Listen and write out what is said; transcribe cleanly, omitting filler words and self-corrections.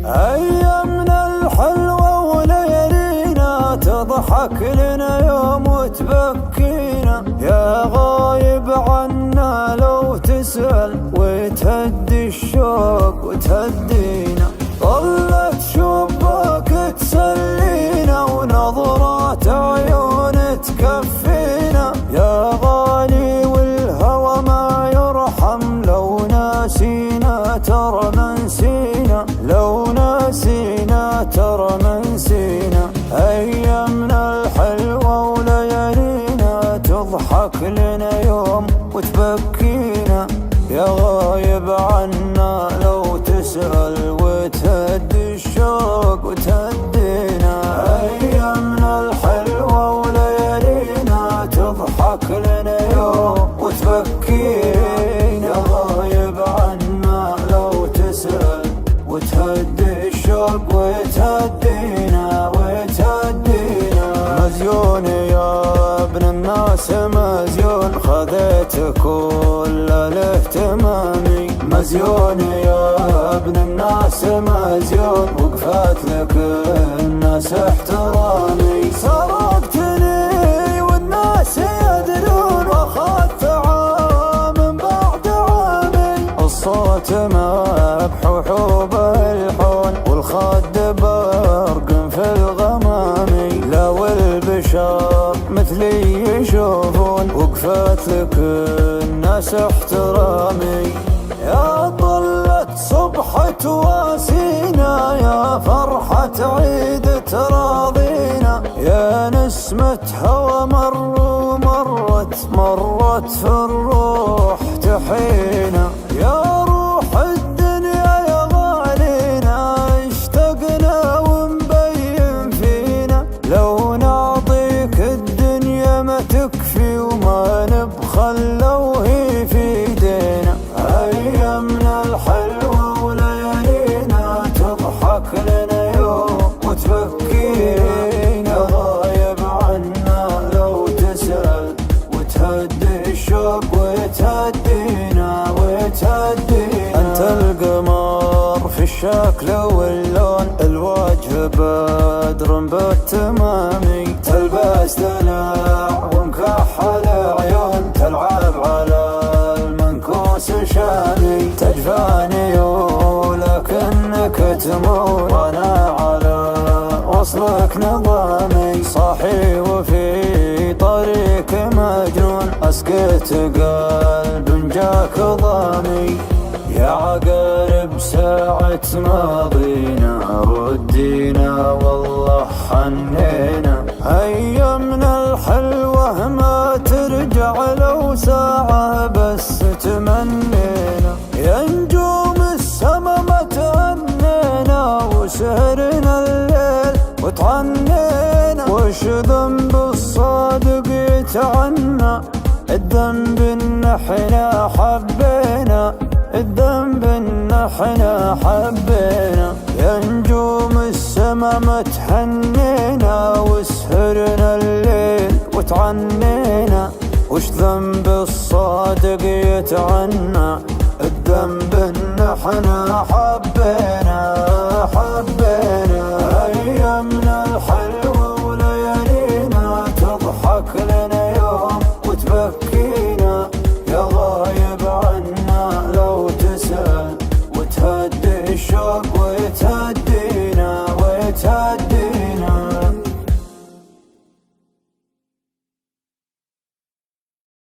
أيامنا الحلوة وليالينا تضحك لنا يوم وتبكينا، يا غايب عنا لو تسأل وتهدي الشوق وتهدينا. طلت شباك تسلينا ونظرات عيون تكفينا، يا غالي والهوى ما يرحم لو ناسينا ترى منسينا، لو ناسينا ترى منسينا. أيامنا الحلوة وليالينا تضحك لنا يوم وتبكينا، يا غايب عنا لو تسأل وتهدي الشوق وتهدينا. أيامنا الحلوة وليالينا تضحك لنا يوم وتبكينا، يا غايب عنا لو تسأل وتهدي الشوق وتهدينا وتهدينا. مزيون يا ابن الناس مزيون، خذيت كل الاهتمامي. مزيون يا ابن الناس مزيون، وقفت لك الناس احترامي. سرقتني والناس يدرون واخذت عام بعد عامي، الصوت مبحوح وبالحون والخد برق في الغمامي. لو البشر مثلي يشوفون وقفت لك الناس احترامي. يا طلت صبح تواسينا، يا فرحة عيد تراضينا، يا نسمة هوى مر ومرت مرت في الروح تحينا. يا روح الدنيا يا غالينا اشتقنا ومبين فينا، لو نعطيك الدنيا ما تكفي وما نبخل لو هي في ايدينا. أيامنا الحلوة وليالينا تضحك لنا يوم وتبكينا، غايب عنا لو تسأل وتهدي الشوق وتهدينا وتهدينا. أنت القمر في الشكل واللون، الوجه بدر بالتمامي. تلبس دلع ومكحل عيون، تلعب على المنكوس شامي. تجفاني ولكنك تمون وانا على وصلك نظامي. صاحي وفي طريق مجنون، اسكت قلب جاك ضامي. يا عقارب ساعة ماضينا ردينا والله حنينا. أيامنا الحلوة ما ترجع لو ساعة بس تمنينا، يا نجوم السما ما تهنينا وسهرنا الليل وتعنينا. وش ذنب الصادق يتعنى، الذنب ان احنا حبينا، الذنب ان احنا حبينا. يا نجوم السما ما تهنينا وسهرنا الليل وتعنينا. وش ذنب الصادق يتعنى، الذنب ان احنا حبينا حبينا. ايامنا الحلوة وليالينا تضحك لنا يوم وتبكينا، يا غايب عنا لو تسأل وتهدي الشوق وتهدينا وتهدينا.